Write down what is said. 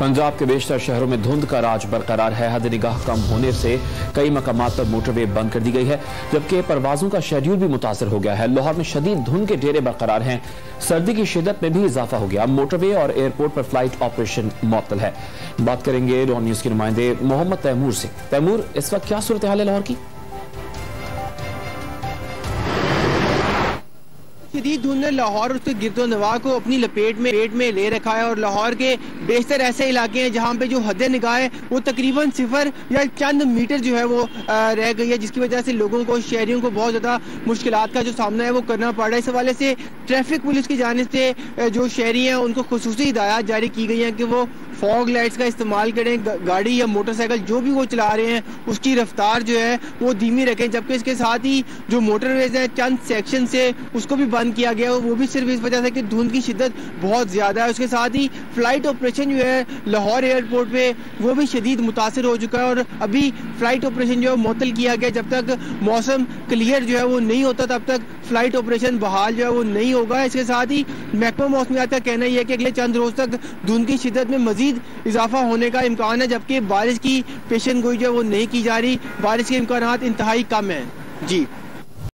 पंजाब के बेशतर शहरों में धुंध का राज बरकरार है। हद निगाह कम होने से कई मकामात पर मोटरवे बंद कर दी गई है, जबकि परवाजों का शेड्यूल भी मुतासर हो गया है। लाहौर में शदीद धुंध के डेरे बरकरार हैं। सर्दी की शिद्दत में भी इजाफा हो गया। मोटरवे और एयरपोर्ट पर फ्लाइट ऑपरेशन मुअत्तल है। बात करेंगे रॉन न्यूज के नुमाइंदे मोहम्मद तैमूर से। तैमूर, इस वक्त क्या सूरत हाल है लाहौर की? शदीद धुंध ने लाहौर और उसके गिरदोनवा को अपनी लपेट में ले रखा है और लाहौर के बेशतर ऐसे इलाके हैं जहां पे जो हद निगाह है वो तकरीबन 0 या चंद मीटर जो है वो रह गई है, जिसकी वजह से लोगों को, शहरियों को बहुत ज्यादा मुश्किलात का जो सामना है वो करना पड़ रहा है। इस हवाले से ट्रैफिक पुलिस की जानिब से जो शहरी हैं उनको खुसूसी हिदायत जारी की गई है कि वो फॉग लाइट्स का इस्तेमाल करें, गाड़ी या मोटरसाइकिल जो भी वो चला रहे हैं उसकी रफ्तार जो है वो धीमी रखें। जबकि इसके साथ ही जो मोटरवेज है चंद सेक्शन से उसको भी बंद किया गया, वो भी सिर्फ इस वजह से कि धुंध की शिद्दत बहुत ज्यादा है। उसके साथ ही फ्लाइट ऑपरेशन जो है लाहौर एयरपोर्ट पे वो भी शदीद मुतासर हो चुका है और अभी फ्लाइट ऑपरेशन जो है मुअत्तल किया गया। जब तक मौसम क्लियर जो है वो नहीं होता तब तक फ्लाइट ऑपरेशन बहाल जो है वो नहीं होगा। इसके साथ ही महकमा मौसमियात का कहना यह है कि अगले चंद रोज तक धुंध की शिद्दत में मजीद इजाफा होने का इम्कान है, जबकि बारिश की पेशन गोई जो है वो नहीं की जा रही। बारिश के इम्कानात इंतहाई कम है। जी।